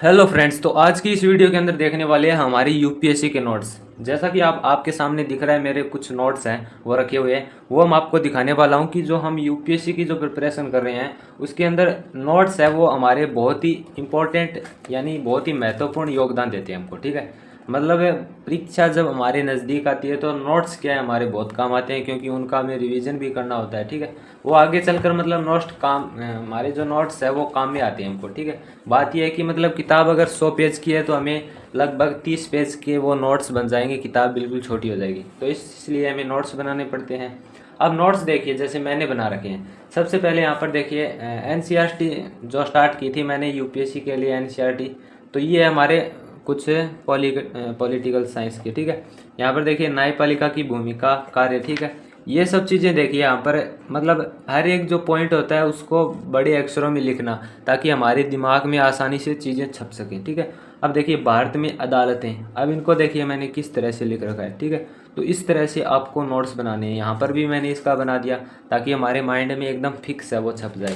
Hello friends, तो आज की इस वीडियो के अंदर देखने वाले हैं हमारी यूपीएससी के नोट्स। जैसा कि आपके सामने दिख रहा है, मेरे कुछ नोट्स हैं वो रखे हुए हैं। वो हम आपको दिखाने वाला हूं कि जो हम यूपीएससी की जो प्रिपरेशन कर रहे हैं उसके अंदर नोट्स है वो हमारे बहुत ही इम्पोर्टेंट यानी बहुत ही महत्वपूर्ण योगदान देते हैं हमको। ठीक है, मतलब परीक्षा जब हमारे नज़दीक आती है तो नोट्स क्या है हमारे बहुत काम आते हैं, क्योंकि उनका हमें रिवीजन भी करना होता है। ठीक है, वो आगे चलकर मतलब नोट्स काम हमारे जो नोट्स है वो काम में आते हैं हमको। ठीक है, बात यह है कि मतलब किताब अगर 100 पेज की है तो हमें लगभग 30 पेज के वो नोट्स बन जाएंगे, किताब बिल्कुल छोटी हो जाएगी। तो इसलिए हमें नोट्स बनाने पड़ते हैं। अब नोट्स देखिए जैसे मैंने बना रखे हैं। सबसे पहले यहाँ पर देखिए एनसीईआरटी जो स्टार्ट की थी मैंने यूपीएससी के लिए एनसीईआरटी, तो ये हमारे कुछ पॉलिटिकल साइंस के। ठीक है, यहाँ पर देखिए न्यायपालिका की भूमिका कार्य। ठीक है, ये सब चीज़ें देखिए यहाँ पर मतलब हर एक जो पॉइंट होता है उसको बड़े अक्षरों में लिखना ताकि हमारे दिमाग में आसानी से चीज़ें छप सकें। ठीक है, अब देखिए भारत में अदालतें, अब इनको देखिए मैंने किस तरह से लिख रखा है। ठीक है, तो इस तरह से आपको नोट्स बनाने हैं। यहाँ पर भी मैंने इसका बना दिया ताकि हमारे माइंड में एकदम फिक्स है वो छप जाए।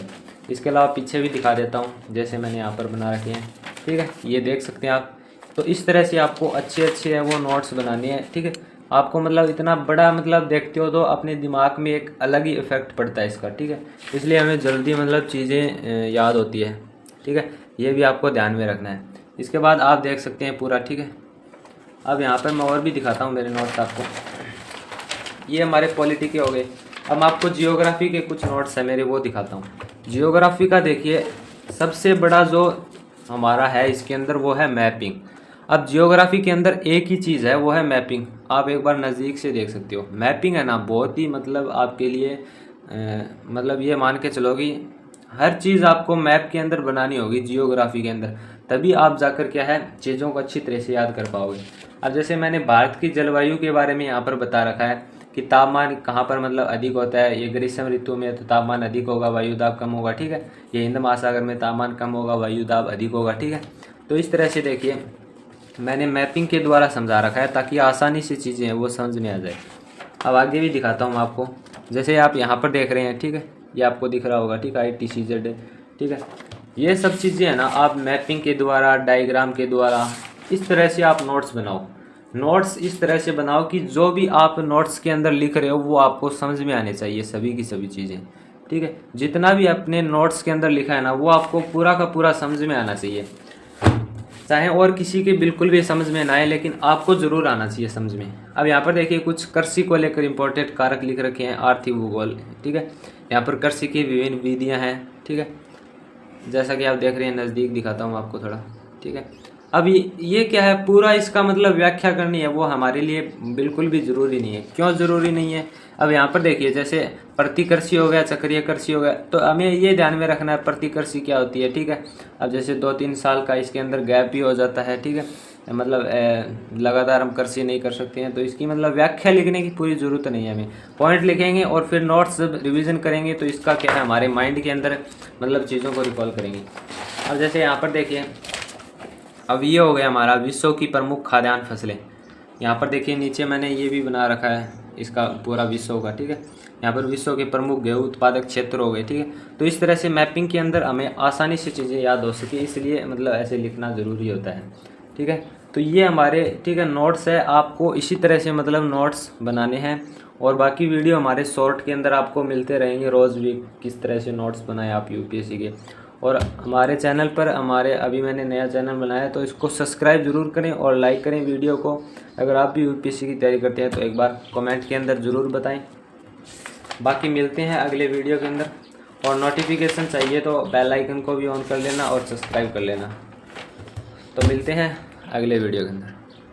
इसके अलावा पीछे भी दिखा देता हूँ जैसे मैंने यहाँ पर बना रखे हैं। ठीक है, ये देख सकते हैं आप। तो इस तरह से आपको अच्छे अच्छे है वो नोट्स बनाने हैं। ठीक है, आपको मतलब इतना बड़ा मतलब देखते हो तो अपने दिमाग में एक अलग ही इफेक्ट पड़ता है इसका। ठीक है, इसलिए हमें जल्दी मतलब चीज़ें याद होती है। ठीक है, ये भी आपको ध्यान में रखना है। इसके बाद आप देख सकते हैं पूरा। ठीक है, अब यहाँ पर मैं और भी दिखाता हूँ मेरे नोट्स आपको। ये हमारे पॉलिटी के हो गए। अब मैं आपको जियोग्राफी के कुछ नोट्स हैं मेरे, वो दिखाता हूँ। जियोग्राफी का देखिए सबसे बड़ा जो हमारा है इसके अंदर वो है मैपिंग। अब जियोग्राफी के अंदर एक ही चीज़ है वो है मैपिंग। आप एक बार नज़दीक से देख सकते हो। मैपिंग है ना बहुत ही मतलब आपके लिए मतलब ये मान के चलो कि हर चीज़ आपको मैप के अंदर बनानी होगी जियोग्राफी के अंदर, तभी आप जाकर क्या है चीज़ों को अच्छी तरह से याद कर पाओगे। अब जैसे मैंने भारत की जलवायु के बारे में यहाँ पर बता रखा है कि तापमान कहाँ पर मतलब अधिक होता है। ये ग्रीष्म ऋतु में तो तापमान अधिक होगा, वायुदाब कम होगा। ठीक है, ये हिंद महासागर में तापमान कम होगा, वायुदाब अधिक होगा। ठीक है, तो इस तरह से देखिए मैंने मैपिंग के द्वारा समझा रखा है ताकि आसानी से चीज़ें हैं वो समझ में आ जाए। अब आगे भी दिखाता हूँ आपको। जैसे आप यहाँ पर देख रहे हैं। ठीक है, ये आपको दिख रहा होगा। ठीक है, ITCZ। ठीक है, ये सब चीज़ें हैं ना आप मैपिंग के द्वारा, डायग्राम के द्वारा इस तरह से आप नोट्स बनाओ। नोट्स इस तरह से बनाओ कि जो भी आप नोट्स के अंदर लिख रहे हो वो आपको समझ में आने चाहिए, सभी की सभी चीज़ें। ठीक है, जितना भी अपने नोट्स के अंदर लिखा है ना वो आपको पूरा का पूरा समझ में आना चाहिए। चाहे और किसी के बिल्कुल भी समझ में ना आए, लेकिन आपको ज़रूर आना चाहिए समझ में। अब यहाँ पर देखिए कुछ कृषि को लेकर इंपॉर्टेंट कारक लिख रखे हैं, आर्थिक भूगोल। ठीक है, यहाँ पर कृषि की विभिन्न विधियाँ हैं। ठीक है, जैसा कि आप देख रहे हैं, नज़दीक दिखाता हूँ आपको थोड़ा। ठीक है, अब ये क्या है पूरा इसका मतलब व्याख्या करनी है वो हमारे लिए बिल्कुल भी ज़रूरी नहीं है। क्यों ज़रूरी नहीं है? अब यहाँ पर देखिए जैसे प्रतिकृषि हो गया, चक्रीय कृषि हो गया, तो हमें ये ध्यान में रखना है प्रतिकृषि क्या होती है। ठीक है, अब जैसे 2-3 साल का इसके अंदर गैप भी हो जाता है। ठीक है, मतलब लगातार हम कृषि नहीं कर सकते हैं, तो इसकी मतलब व्याख्या लिखने की पूरी ज़रूरत नहीं है। हमें पॉइंट लिखेंगे और फिर नोट्स जब रिवीजन करेंगे तो इसका क्या है हमारे माइंड के अंदर मतलब चीज़ों को रिकॉल करेंगे। अब जैसे यहाँ पर देखिए अब ये हो गया हमारा विश्व की प्रमुख खाद्यान्न फसलें। यहाँ पर देखिए नीचे मैंने ये भी बना रखा है इसका पूरा विश्व का। ठीक है, यहाँ पर विश्व के प्रमुख गेहूँ उत्पादक क्षेत्र हो गए। ठीक है, तो इस तरह से मैपिंग के अंदर हमें आसानी से चीज़ें याद हो सके, इसलिए मतलब ऐसे लिखना ज़रूरी होता है। ठीक है, तो ये हमारे ठीक है नोट्स है। आपको इसी तरह से मतलब नोट्स बनाने हैं और बाकी वीडियो हमारे शॉर्ट के अंदर आपको मिलते रहेंगे रोज़ भी, किस तरह से नोट्स बनाए आप यूपीएससी के। और हमारे चैनल पर अभी मैंने नया चैनल बनाया है तो इसको सब्सक्राइब ज़रूर करें और लाइक करें वीडियो को। अगर आप भी यूपीएससी की तैयारी करते हैं तो एक बार कमेंट के अंदर ज़रूर बताएं। बाकी मिलते हैं अगले वीडियो के अंदर, और नोटिफिकेशन चाहिए तो बेल आइकन को भी ऑन कर लेना और सब्सक्राइब कर लेना। तो मिलते हैं अगले वीडियो के अंदर।